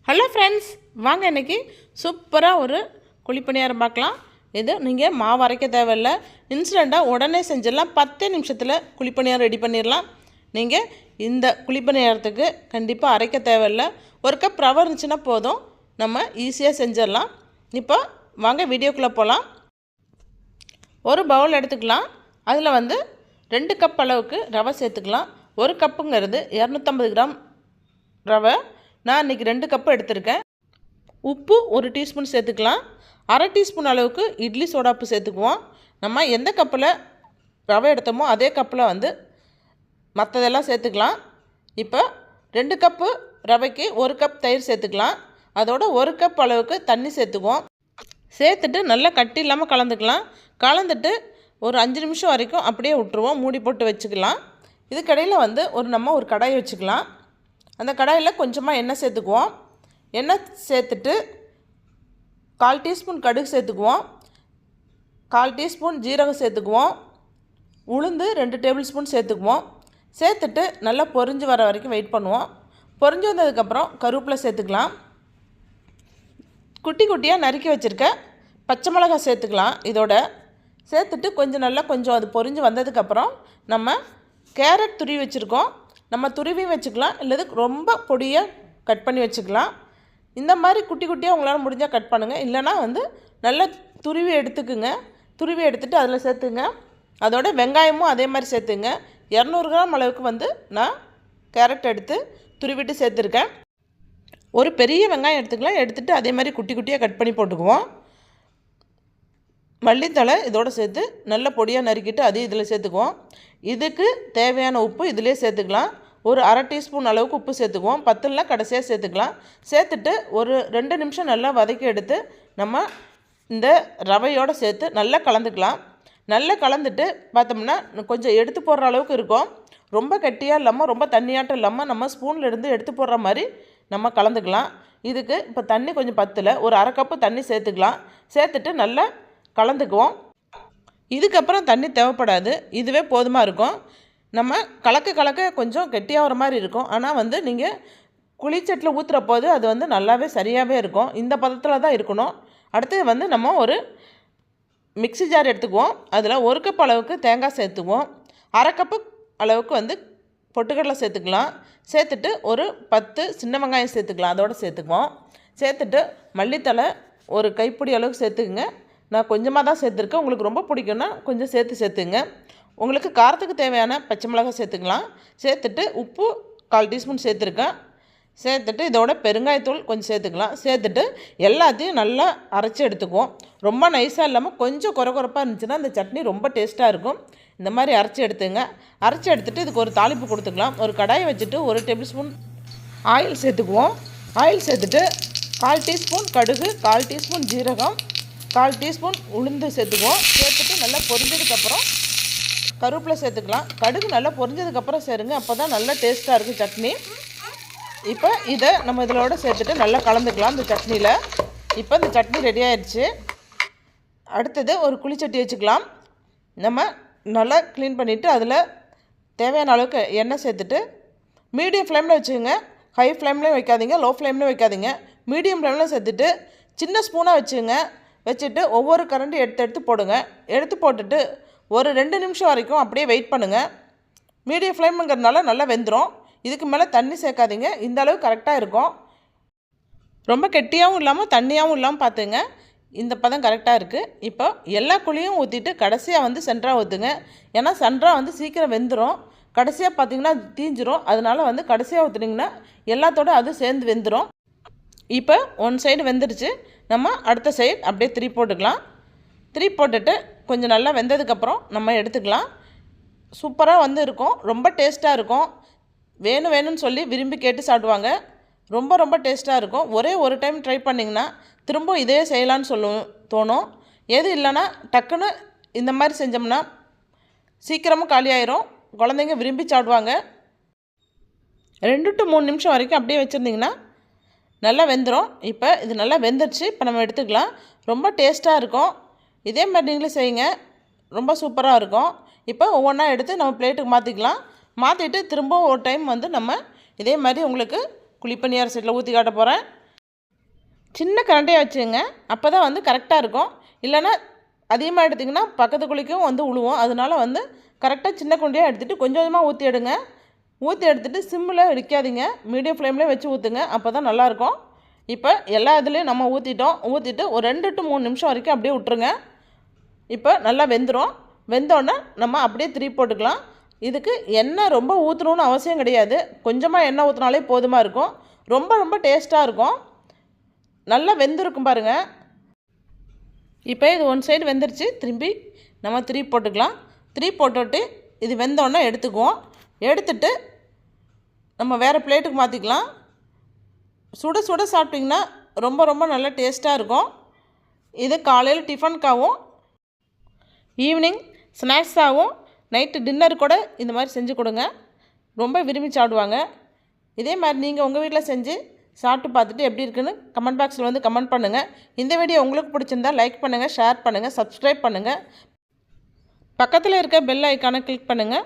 Hello friends, வாங்க இன்றைக்கி சூப்பராக ஒரு குழிப்பணியாரம் பார்க்கலாம். இது நீங்கள் மாவு அரைக்க தேவையில்லை, இன்ஸ்டண்ட்டாக உடனே செஞ்சிடலாம். 10 நிமிஷத்தில் குழிப்பணியாரம் ரெடி பண்ணிடலாம். நீங்கள் இந்த குழிப்பணியாரத்துக்கு கண்டிப்பாக அரைக்க தேவையில்லை. ஒரு கப் ரவை இருந்துச்சுன்னா போதும், நம்ம ஈஸியாக செஞ்சிடலாம். இப்போ வாங்க வீடியோக்குள்ளே போகலாம். ஒரு பவுல் எடுத்துக்கலாம். அதில் 2 கப் அளவுக்கு ரவை சேர்த்துக்கலாம். ஒரு கப்புங்கிறது 250 கிராம் ரவை. நான் இன்றைக்கி 2 கப்பு எடுத்திருக்கேன். உப்பு 1 டீஸ்பூன் சேர்த்துக்கலாம். அரை டீஸ்பூன் அளவுக்கு இட்லி சோடாப்பு சேர்த்துக்குவோம். நம்ம எந்த கப்பில் ரவை எடுத்தோமோ அதே கப்பில் மற்றதெல்லாம் சேர்த்துக்கலாம். இப்போ 2 கப்பு ரவைக்கு 1 கப் தயிர் சேர்த்துக்கலாம். அதோட 1 கப் அளவுக்கு தண்ணி சேர்த்துக்குவோம். சேர்த்துட்டு நல்லா கட்டி இல்லாமல் கலந்துக்கலாம். கலந்துட்டு ஒரு 5 நிமிஷம் வரைக்கும் அப்படியே விட்டுருவோம். மூடி போட்டு வச்சுக்கலாம். இதுக்கடையில் நம்ம ஒரு கடாயை வச்சுக்கலாம். அந்த கடாயில் கொஞ்சமாக எண்ணெய் சேர்த்துக்குவோம். எண்ணெய் சேர்த்துட்டு 1/4 டீஸ்பூன் கடுகு சேர்த்துக்குவோம். 1/4 டீஸ்பூன் ஜீரகம் சேர்த்துக்குவோம். உளுந்து 2 டேபிள் ஸ்பூன் சேர்த்துக்குவோம். சேர்த்துட்டு நல்லா பொரிஞ்சு வர வரைக்கும் வெயிட் பண்ணுவோம். பொரிஞ்சு வந்ததுக்கப்புறம் கருவேப்பிலை சேர்த்துக்கலாம். குட்டி குட்டியாக நறுக்கி வச்சுருக்க பச்சை மிளகாய் சேர்த்துக்கலாம். இதோட சேர்த்துட்டு கொஞ்சம் அது பொரிஞ்சு வந்ததுக்கப்புறம் நம்ம கேரட் துருவி வச்சுருக்கோம். நம்ம துருவி வச்சுக்கலாம், இல்லது ரொம்ப பொடியாக கட் பண்ணி வச்சுக்கலாம். இந்த மாதிரி குட்டி குட்டியாக உங்களால் முடிஞ்சால் கட் பண்ணுங்கள். இல்லைனா நல்லா துருவி எடுத்துக்குங்க. துருவி எடுத்துகிட்டு அதில் சேர்த்துங்க. அதோட வெங்காயமும் அதே மாதிரி சேர்த்துங்க. 200 கிராம் அளவுக்கு நான் கேரட் எடுத்து துருவிட்டு சேர்த்துருக்கேன். ஒரு பெரிய வெங்காயம் எடுத்துக்கலாம். எடுத்துகிட்டு அதே மாதிரி குட்டி குட்டியாக கட் பண்ணி போட்டுக்குவோம். மல்லித்தழை இதோடு சேர்த்து நல்ல பொடியாக நறுக்கிட்டு அதையும் இதில் சேர்த்துக்குவோம். இதுக்கு தேவையான உப்பு இதிலே சேர்த்துக்கலாம். ஒரு அரை டீஸ்பூன் அளவுக்கு உப்பு சேர்த்துக்குவோம். 10 கடைசியாக சேர்த்துக்கலாம். சேர்த்துட்டு ஒரு 2 நிமிஷம் நல்லா வதக்கி எடுத்து நம்ம இந்த ரவையோடு சேர்த்து நல்லா கலந்துக்கலாம். நல்லா கலந்துட்டு பார்த்தோம்னா கொஞ்சம் எடுத்து போடுற அளவுக்கு இருக்கும். ரொம்ப கட்டியாக இல்லாமல் ரொம்ப தண்ணியாட்டம் இல்லாமல் நம்ம ஸ்பூனில் இருந்து எடுத்து போடுற மாதிரி நம்ம கலந்துக்கலாம். இதுக்கு இப்போ தண்ணி கொஞ்சம் பத்தலை, ஒரு அரை கப்பு தண்ணி சேர்த்துக்கலாம். சேர்த்துட்டு நல்லா கலந்துக்குவோம். இதுக்கப்புறம் தண்ணி தேவைப்படாது, இதுவே போதுமாக இருக்கும். நம்ம கலக்க கொஞ்சம் கெட்டியாக வர மாதிரி இருக்கும். ஆனால் நீங்கள் குழிச்சட்டில் ஊற்றுற போது அது நல்லாவே சரியாகவே இருக்கும். இந்த பதத்தில் தான் இருக்கணும். அடுத்தது நம்ம ஒரு மிக்ஸி ஜார் எடுத்துக்குவோம். அதில் 1 கப் அளவுக்கு தேங்காய் சேர்த்துக்குவோம். அரை கப்பு அளவுக்கு பொட்டுக்கடலை சேர்த்துக்கலாம். சேர்த்துட்டு ஒரு 10 சின்ன வெங்காயம் சேர்த்துக்கலாம். அதோடு சேர்த்துக்குவோம். சேர்த்துட்டு மல்லித்தழை ஒரு கைப்பிடி அளவுக்கு சேர்த்துக்குங்க. நான் கொஞ்சமாக தான் சேர்த்துருக்கேன். உங்களுக்கு ரொம்ப பிடிக்குன்னா கொஞ்சம் சேர்த்துங்க. உங்களுக்கு காரத்துக்கு தேவையான பச்சை மிளகாய் சேர்த்துக்கலாம். சேர்த்துட்டு உப்பு 1/4 டீஸ்பூன் சேர்த்துருக்கேன். சேர்த்துட்டு இதோட பெருங்காயத்தூள் கொஞ்சம் சேர்த்துக்கலாம். சேர்த்துட்டு எல்லாத்தையும் நல்லா அரைச்சி எடுத்துக்குவோம். ரொம்ப நைஸாக இல்லாமல் கொஞ்சம் குறப்பாக இருந்துச்சுன்னா அந்த சட்னி ரொம்ப டேஸ்ட்டாக இருக்கும். இந்த மாதிரி அரைச்சி எடுத்துங்க. அரைச்சி எடுத்துகிட்டு இதுக்கு ஒரு தாளிப்பு கொடுத்துக்கலாம். ஒரு கடாயை வச்சுட்டு 1 டேபிள் ஸ்பூன் ஆயில் சேர்த்துக்குவோம். ஆயில் சேர்த்துட்டு 1/4 டீஸ்பூன் கடுகு, 1/4 டீஸ்பூன் ஜீரகம், 1/4 டீஸ்பூன் உளுந்து சேர்த்துக்குவோம். சேர்த்துட்டு நல்லா பொரிஞ்சதுக்கப்புறம் கருவேப்பிலை சேர்த்துக்கலாம். கடுகு நல்லா பொரிஞ்சதுக்கப்புறம் சேருங்க, அப்போ தான் நல்லா டேஸ்ட்டாக இருக்குது சட்னி. இப்போ இதை நம்ம இதோட சேர்த்துட்டு நல்லா கலந்துக்கலாம் இந்த சட்னியில். இப்போ இந்த சட்னி ரெடி ஆயிடுச்சு. அடுத்தது ஒரு குழிச்சட்டி வச்சுக்கலாம். நம்ம நல்லா க்ளீன் பண்ணிவிட்டு அதில் தேவையான அளவுக்கு எண்ணெய் சேர்த்துட்டு மீடியம் ஃப்ளேமில் வச்சுக்கோங்க. ஹை ஃப்ளேம்லேயும் வைக்காதீங்க, லோ ஃப்ளேம்லேயும் வைக்காதீங்க. மீடியம் ஃப்ளேமில் சேர்த்துட்டு சின்ன ஸ்பூனாக வச்சுட்டு ஒவ்வொரு கரண்டி எடுத்து போடுங்க. எடுத்து போட்டுட்டு ஒரு 2 நிமிஷம் வரைக்கும் அப்படியே வெயிட் பண்ணுங்கள். மீடியம் ஃப்ளேமுங்கிறதுனால நல்லா வெந்துடும். இதுக்கு மேலே தண்ணி சேர்க்காதீங்க. இந்த அளவு கரெக்டாக இருக்கும். ரொம்ப கெட்டியாகவும் இல்லாமல் தண்ணியாகவும் இல்லாமல் பார்த்துங்க. இந்த பதம் கரெக்டாக இருக்குது. இப்போ எல்லா குழியும் ஊற்றிட்டு கடைசியாக சென்டராக ஊற்றுங்க. ஏன்னா சென்டராக சீக்கிரம் வெந்துடும். கடைசியாக பார்த்திங்கன்னா தீஞ்சிரும். அதனால் கடைசியாக ஊற்றுனீங்கன்னா எல்லாத்தோட அது சேர்ந்து வெந்துடும். இப்போ 1 சைடு வெந்துருச்சு. நம்ம அடுத்த சைடு அப்படியே 3 போட்டுக்கலாம். 3 போட்டுட்டு கொஞ்சம் நல்லா வெந்ததுக்கப்புறம் நம்ம எடுத்துக்கலாம். சூப்பராக இருக்கும். ரொம்ப டேஸ்ட்டாக இருக்கும். வேணும்னு சொல்லி விரும்பி கேட்டு சாப்பிடுவாங்க. ரொம்ப டேஸ்ட்டாக இருக்கும். ஒரே ஒரு டைம் ட்ரை பண்ணிங்கன்னா திரும்ப இதே செய்யலான்னு தோணும். எது இல்லைன்னா டக்குன்னு இந்த மாதிரி செஞ்சோம்னா சீக்கிரமாக காலியாயிரும். குழந்தைங்க விரும்பி சாப்பிடுவாங்க. 2 to 3 நிமிஷம் வரைக்கும் அப்படியே வச்சுருந்திங்கன்னா நல்லா வெந்துடும். இப்போ இது நல்லா வெந்துடுச்சு. இப்போ நம்ம எடுத்துக்கலாம். ரொம்ப டேஸ்ட்டாக இருக்கும். இதே மாதிரி நீங்களும் செய்யுங்க, ரொம்ப சூப்பராக இருக்கும். இப்போ ஒவ்வொன்றா எடுத்து நம்ம பிளேட்டுக்கு மாற்றிக்கலாம். மாற்றிட்டு திரும்ப ஒரு டைம் நம்ம இதே மாதிரி உங்களுக்கு குழிப்பணியார செட்டில் ஊற்றி காட்ட போகிறேன். சின்ன கரண்டியாக வச்சுங்க, அப்போ தான் வந்து கரெக்டாக இருக்கும். இல்லைன்னா அதிகமாக எடுத்திங்கன்னா பக்கத்து குழிக்கும் வந்து உழுவோம். அதனால வந்து கரெக்டாக சின்ன குண்டியாக எடுத்துகிட்டு கொஞ்சம் கொஞ்சமாக ஊற்றி எடுங்க. ஊற்றி எடுத்துகிட்டு சிம்மில் வைக்காதீங்க, மீடியம் ஃப்ளேம்லேயே வச்சு ஊற்றுங்க. அப்போ தான் நல்லாயிருக்கும். இப்போ எல்லா இதுலேயும் நம்ம ஊற்றிட்டு ஒரு 2 to 3 நிமிஷம் வரைக்கும் அப்படியே விட்டுருங்க. இப்போ நல்லா வெந்துடும். வெந்தோடனே நம்ம அப்படியே திருப்பி போட்டுக்கலாம். இதுக்கு எண்ணெய் ரொம்ப ஊற்றணுன்னு அவசியம் கிடையாது. கொஞ்சமாக எண்ணெய் ஊற்றினாலே போதுமாக இருக்கும். ரொம்ப ரொம்ப டேஸ்ட்டாக இருக்கும். நல்லா வெந்திருக்கும் பாருங்கள். இப்போ இது ஒன் சைடு வெந்துருச்சு. திரும்பி நம்ம திருப்பி போட்டுக்கலாம். திருப்பி போட்டுவிட்டு இது வெந்தோடனே எடுத்துக்குவோம். எடுத்துட்டு நம்ம வேறு பிளேட்டுக்கு மாற்றிக்கலாம். சுட சுட சாப்பிட்டிங்கன்னா ரொம்ப ரொம்ப நல்லா டேஸ்ட்டாக இருக்கும். இது காலையில் டிஃபனுக்காகவும் ஈவினிங் ஸ்நாக்ஸாகவும் நைட்டு டின்னர் கூட இந்த மாதிரி செஞ்சு கொடுங்க. ரொம்ப விரும்பி சாப்பிடுவாங்க. இதே மாதிரி நீங்கள் உங்கள் வீட்டில் செஞ்சு சாப்பிட்டு பார்த்துட்டு எப்படி இருக்குன்னு கமெண்ட் பாக்ஸில் வந்து கமெண்ட் பண்ணுங்கள். இந்த வீடியோ உங்களுக்கு பிடிச்சிருந்தா லைக் பண்ணுங்கள், ஷேர் பண்ணுங்கள், சப்ஸ்கிரைப் பண்ணுங்கள். பக்கத்தில் இருக்க பெல் ஐக்கானை கிளிக் பண்ணுங்கள்.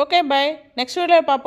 Okay, by. நெக்ஸ்ட் வீடியோவில் பார்ப்போம்.